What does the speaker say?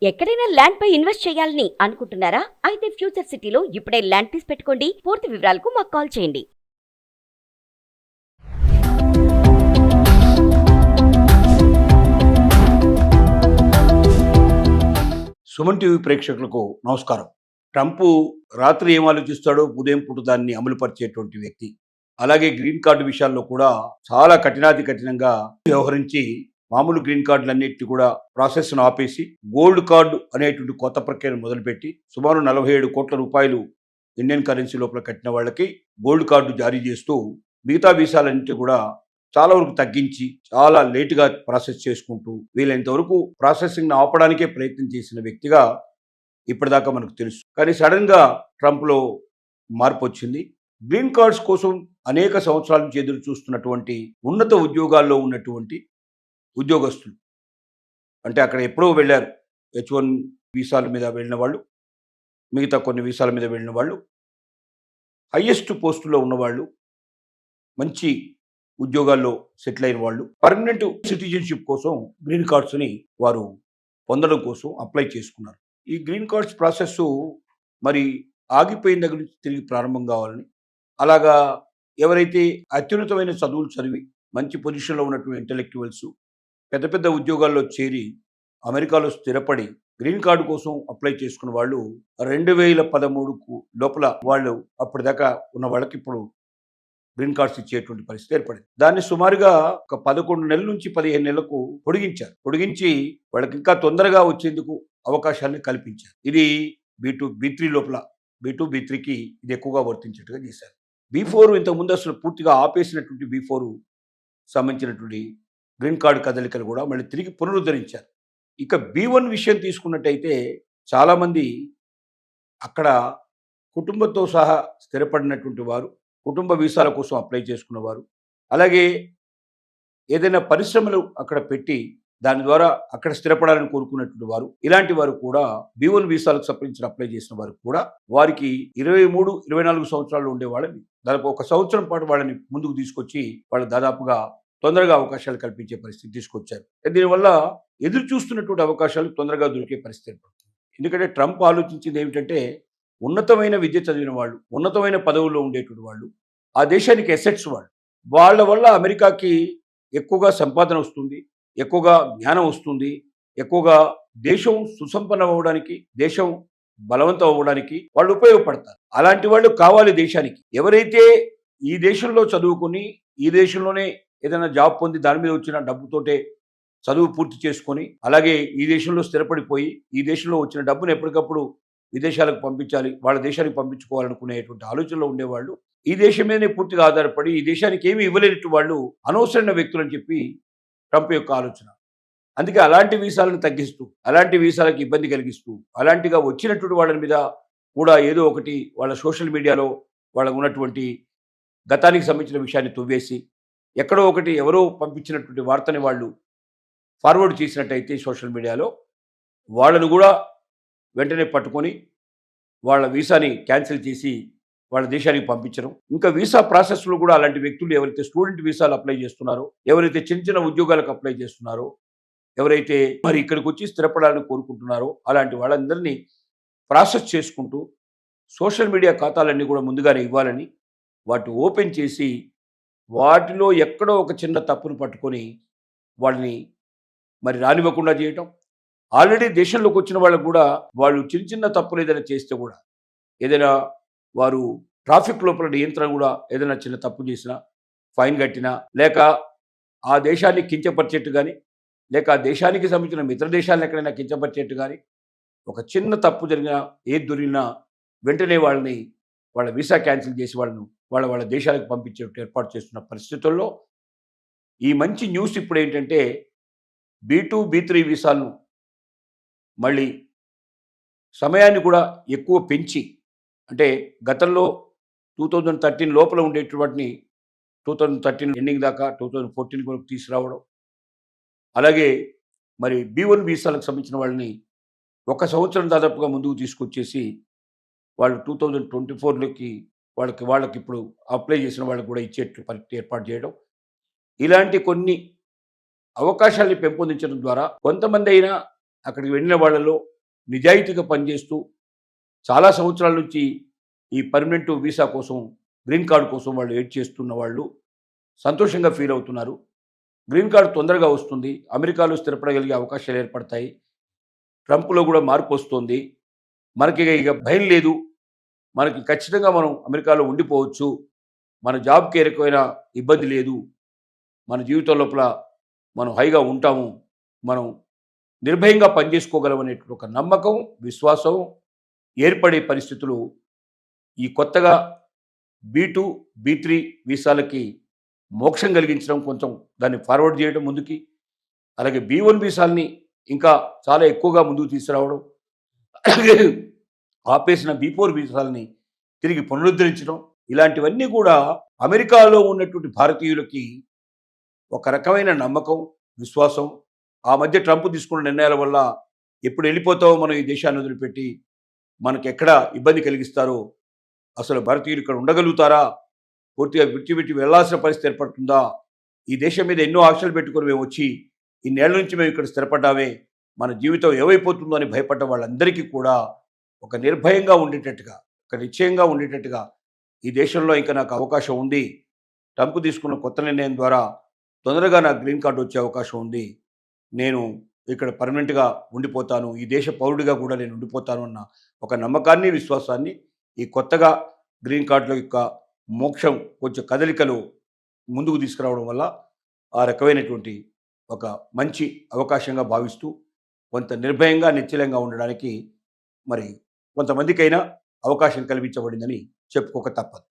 ఎక్కడైనా ల్యాండ్ పై ఇన్వెస్ట్ చేయాలని అనుకుంటున్నారా? అయితే ఫ్యూచర్ సిటీలో ఇప్పుడే ల్యాండ్ తీసి పెట్టుకోండి. పూర్తి వివరాలకు మాకు కాల్ చేయండి. సుమన్ టీవీ ప్రేక్షకులకు నమస్కారం. ట్రంప్ రాత్రి ఏం ఆలోచిస్తాడో ఉదయం పూట దాన్ని అమలుపరిచేటువంటి వ్యక్తి. అలాగే గ్రీన్ కార్డు విషయాల్లో కూడా చాలా కఠినాతి కఠినంగా వ్యవహరించి మామూలు గ్రీన్ కార్డులన్నిటి కూడా ప్రాసెస్ను ఆపేసి గోల్డ్ కార్డు అనేటువంటి కొత్త ప్రక్రియను మొదలుపెట్టి సుమారు 47 కోట్ల రూపాయలు ఇండియన్ కరెన్సీ లోపల కట్టిన వాళ్ళకి గోల్డ్ కార్డు జారీ చేస్తూ మిగతా వీసాలన్నింటి కూడా చాలా వరకు తగ్గించి చాలా లేటుగా ప్రాసెస్ చేసుకుంటూ వీలైనంత వరకు ప్రాసెసింగ్ను ఆపడానికే ప్రయత్నం చేసిన వ్యక్తిగా ఇప్పటిదాకా మనకు తెలుసు. కానీ సడన్గా ట్రంప్లో మార్పు వచ్చింది. గ్రీన్ కార్డ్స్ కోసం అనేక సంవత్సరాల నుంచి ఎదురు చూస్తున్నటువంటి ఉన్నత ఉద్యోగాల్లో ఉన్నటువంటి ఉద్యోగస్తులు, అంటే అక్కడ ఎప్పుడో వెళ్ళారు, H1 వీసాల మీద వెళ్ళిన వాళ్ళు, మిగతా కొన్ని వీసాల మీద వెళ్ళిన వాళ్ళు, హయ్యెస్ట్ పోస్టులో ఉన్నవాళ్ళు, మంచి ఉద్యోగాల్లో సెటిల్ అయిన వాళ్ళు పర్మనెంట్ సిటిజన్షిప్ కోసం గ్రీన్ కార్డ్స్ని వారు పొందడం కోసం అప్లై చేసుకున్నారు. ఈ గ్రీన్ కార్డ్స్ ప్రాసెస్ మరి ఆగిపోయిన దగ్గర నుంచి తిరిగి ప్రారంభం కావాలని, అలాగా ఎవరైతే అత్యున్నతమైన చదువులు చదివి మంచి పొజిషన్లో ఉన్నటువంటి ఇంటెలెక్చువల్స్ పెద్ద పెద్ద ఉద్యోగాల్లో చేరి అమెరికాలో స్థిరపడి గ్రీన్ కార్డు కోసం అప్లై చేసుకున్న వాళ్ళు 2013 లోపల వాళ్ళు అప్పటిదాకా ఉన్న వాళ్ళకి ఇప్పుడు గ్రీన్ కార్డ్స్ ఇచ్చేటువంటి పరిస్థితి ఏర్పడింది. దాన్ని సుమారుగా ఒక 11 నెలల నుంచి 15 నెలలకు పొడిగించారు. పొడిగించి వాళ్ళకి ఇంకా తొందరగా వచ్చేందుకు అవకాశాన్ని కల్పించారు. ఇది B2 B3 లోపల B2 B3కి ఇది ఎక్కువగా వర్తించేట్టుగా చేశారు. B4 ఇంతకుముందు అసలు పూర్తిగా ఆపేసినటువంటి B4 సంబంధించినటువంటి గ్రీన్ కార్డు కదలికలు కూడా మళ్ళీ తిరిగి పునరుద్ధరించారు. ఇక B1 విషయం తీసుకున్నట్టయితే చాలామంది అక్కడ కుటుంబంతో సహా స్థిరపడినటువంటి వారు, కుటుంబ వీసాల కోసం అప్లై చేసుకున్నవారు, అలాగే ఏదైనా పరిశ్రమలు అక్కడ పెట్టి దాని ద్వారా అక్కడ స్థిరపడాలని కోరుకున్నటువంటి వారు, ఇలాంటి వారు కూడా B1 వీసాలకు సంబంధించిన అప్లై చేసిన వారు కూడా వారికి 23-24 సంవత్సరాలు ఉండే వాళ్ళని దాదాపు ఒక సంవత్సరం పాటు వాళ్ళని ముందుకు తీసుకొచ్చి వాళ్ళు దాదాపుగా తొందరగా అవకాశాలు కల్పించే పరిస్థితి తీసుకొచ్చారు. దీనివల్ల ఎదురు చూస్తున్నటువంటి అవకాశాలు తొందరగా దొరికే పరిస్థితి ఏర్పడుతుంది. ఎందుకంటే ట్రంప్ ఆలోచించింది ఏమిటంటే ఉన్నతమైన విద్య చదివిన వాళ్ళు, ఉన్నతమైన పదవుల్లో ఉండేటువంటి వాళ్ళు, ఆ దేశానికి ఎసెట్స్ వాళ్ళ వల్ల అమెరికాకి ఎక్కువగా సంపాదన వస్తుంది, ఎక్కువగా జ్ఞానం వస్తుంది, ఎక్కువగా దేశం సుసంపన్నం అవ్వడానికి, దేశం బలవంతం అవ్వడానికి వాళ్ళు ఉపయోగపడతారు. అలాంటి వాళ్ళు కావాలి దేశానికి. ఎవరైతే ఈ దేశంలో చదువుకుని ఈ దేశంలోనే ఏదైనా జాబ్ పొంది దాని మీద వచ్చిన డబ్బుతోటే చదువు పూర్తి చేసుకొని అలాగే ఈ దేశంలో స్థిరపడిపోయి ఈ దేశంలో వచ్చిన డబ్బును ఎప్పటికప్పుడు విదేశాలకు పంపించాలి, వాళ్ళ దేశానికి పంపించుకోవాలనుకునేటువంటి ఆలోచనలో ఉండేవాళ్ళు ఈ దేశం మీదనే పూర్తిగా ఆధారపడి ఈ దేశానికి ఏమీ ఇవ్వలేనట్టు వాళ్ళు అనవసరమైన వ్యక్తులు అని చెప్పి ట్రంప్ యొక్క ఆలోచన. అందుకే అలాంటి వీసాలను తగ్గిస్తూ, అలాంటి వీసాలకు ఇబ్బంది కలిగిస్తూ, అలాంటిగా వచ్చినటువంటి వాళ్ళ మీద కూడా ఏదో ఒకటి వాళ్ళ సోషల్ మీడియాలో వాళ్ళకు ఉన్నటువంటి గతానికి సంబంధించిన విషయాన్ని తువ్వేసి ఎక్కడో ఒకటి ఎవరో పంపించినటువంటి వార్తని వాళ్ళు ఫార్వర్డ్ చేసినట్టయితే సోషల్ మీడియాలో వాళ్ళను కూడా వెంటనే పట్టుకొని వాళ్ళ వీసాని క్యాన్సిల్ చేసి వాళ్ళ దేశానికి పంపించడం. ఇంకా వీసా ప్రాసెస్లో కూడా అలాంటి వ్యక్తులు ఎవరైతే స్టూడెంట్ వీసాలు అప్లై చేస్తున్నారో, ఎవరైతే చిన్న చిన్న ఉద్యోగాలకు అప్లై చేస్తున్నారో, ఎవరైతే మరి ఇక్కడికి వచ్చి స్థిరపడాలని కోరుకుంటున్నారో అలాంటి వాళ్ళందరినీ ప్రాసెస్ చేసుకుంటూ సోషల్ మీడియా ఖాతాలన్నీ కూడా ముందుగానే ఇవ్వాలని వాటి ఓపెన్ చేసి వాటిలో ఎక్కడో ఒక చిన్న తప్పును పట్టుకొని వాళ్ళని మరి రానివ్వకుండా చేయటం. ఆల్రెడీ దేశంలోకి వచ్చిన వాళ్ళకు కూడా వాళ్ళు చిన్న చిన్న తప్పులు ఏదైనా చేస్తే కూడా, ఏదైనా వారు ట్రాఫిక్ లోపల నియంత్రణ కూడా ఏదైనా చిన్న తప్పు చేసినా ఫైన్ కట్టినా, లేక ఆ దేశాన్ని కించపరిచేట్టు కానీ, లేక ఆ దేశానికి సంబంధించిన మిత్ర దేశాలను ఎక్కడైనా కించపరిచేట్టు కానీ ఒక చిన్న తప్పు జరిగినా, ఏది దొరికినా వెంటనే వాళ్ళని వాళ్ళ వీసా క్యాన్సిల్ చేసి వాళ్ళను వాళ్ళ దేశాలకు పంపించేట్టు ఏర్పాటు చేస్తున్న పరిస్థితుల్లో ఈ మంచి న్యూస్ ఇప్పుడు ఏంటంటే B2 B3 వీసాలను మళ్ళీ సమయాన్ని కూడా ఎక్కువ పెంచి, అంటే గతంలో 2013 లోపల ఉండేటువంటి 2013 ఎండింగ్ దాకా 2014 వరకు తీసుకురావడం, అలాగే మరి B1 వీసాలకు సంబంధించిన వాళ్ళని ఒక సంవత్సరం దాదాపుగా ముందుకు తీసుకొచ్చేసి వాళ్ళు 2024లోకి వాళ్ళకి ఇప్పుడు అప్లై చేసిన వాళ్ళకి కూడా ఇచ్చేట్టు పరిస్థితి ఏర్పాటు చేయడం, ఇలాంటి కొన్ని అవకాశాలను పెంపొందించడం ద్వారా కొంతమంది అయినా అక్కడికి వెళ్ళిన వాళ్ళలో నిజాయితీగా పనిచేస్తూ చాలా సంవత్సరాల నుంచి ఈ పర్మనెంట్ వీసా కోసం, గ్రీన్ కార్డు కోసం వాళ్ళు వెయిట్ చేస్తున్న వాళ్ళు సంతోషంగా ఫీల్ అవుతున్నారు. గ్రీన్ కార్డు తొందరగా వస్తుంది. అమెరికాలో స్థిరపడగలిగే అవకాశాలు ఏర్పడతాయి. ట్రంప్‌లో కూడా మార్పు వస్తుంది. మనకి ఇక భయం లేదు. మనకి ఖచ్చితంగా మనం అమెరికాలో ఉండిపోవచ్చు. మన జాబ్‌కి ఏ రకమైన ఇబ్బంది లేదు. మన జీవితం లోపల మనం హాయిగా ఉంటాము. మనం నిర్భయంగా పనిచేసుకోగలం అనేటువంటి ఒక నమ్మకం, విశ్వాసం ఏర్పడే పరిస్థితులు ఈ కొత్తగా బీ2, బీ3 వీసాలకి మోక్షం కలిగించడం, కొంచెం దాన్ని ఫార్వర్డ్ చేయడం ముందుకి, అలాగే బీ1 వీసాల్ని ఇంకా చాలా ఎక్కువగా ముందుకు తీసుకురావడం, అలాగే ఆపేసిన బీ4 వీసాలని తిరిగి పునరుద్ధరించడం, ఇలాంటివన్నీ కూడా అమెరికాలో ఉన్నటువంటి భారతీయులకి ఒక రకమైన నమ్మకం, విశ్వాసం. ఆ మధ్య ట్రంప్ తీసుకున్న నిర్ణయాల వల్ల ఎప్పుడు వెళ్ళిపోతామో మనం ఈ దేశాన్ని వదిలిపెట్టి, మనకెక్కడ ఇబ్బంది కలిగిస్తారో, అసలు భారతీయులు ఇక్కడ ఉండగలుగుతారా, పూర్తిగా విడిచిపెట్టి వెళ్లాల్సిన పరిస్థితి ఏర్పడుతుందా, ఈ దేశం మీద ఎన్నో ఆశలు పెట్టుకొని మేము వచ్చి ఇన్నేళ్ల నుంచి మేము ఇక్కడ స్థిరపడ్డామే, మన జీవితం ఏమైపోతుందో అని భయపడ్డ వాళ్ళందరికీ కూడా ఒక నిర్భయంగా ఉండేటట్టుగా, ఒక నిశ్చయంగా ఉండేటట్టుగా ఈ దేశంలో ఇంకా నాకు అవకాశం ఉంది. ట్రంప్ తీసుకున్న కొత్త నిర్ణయం ద్వారా తొందరగా నాకు గ్రీన్ కార్డు వచ్చే అవకాశం ఉంది. నేను ఇక్కడ పర్మనెంట్గా ఉండిపోతాను. ఈ దేశ పౌరుడిగా కూడా నేను ఉండిపోతాను అన్న ఒక నమ్మకాన్ని, విశ్వాసాన్ని ఈ కొత్తగా గ్రీన్ కార్డుల యొక్క మోక్షం కొంచెం కదలికలు ముందుకు తీసుకురావడం వల్ల ఆ రకమైనటువంటి ఒక మంచి అవకాశంగా భావిస్తూ కొంత నిర్భయంగా, నిశ్చలంగా ఉండడానికి మరి కొంతమందికైనా అవకాశం కల్పించబడిందని చెప్పుకోక తప్పదు.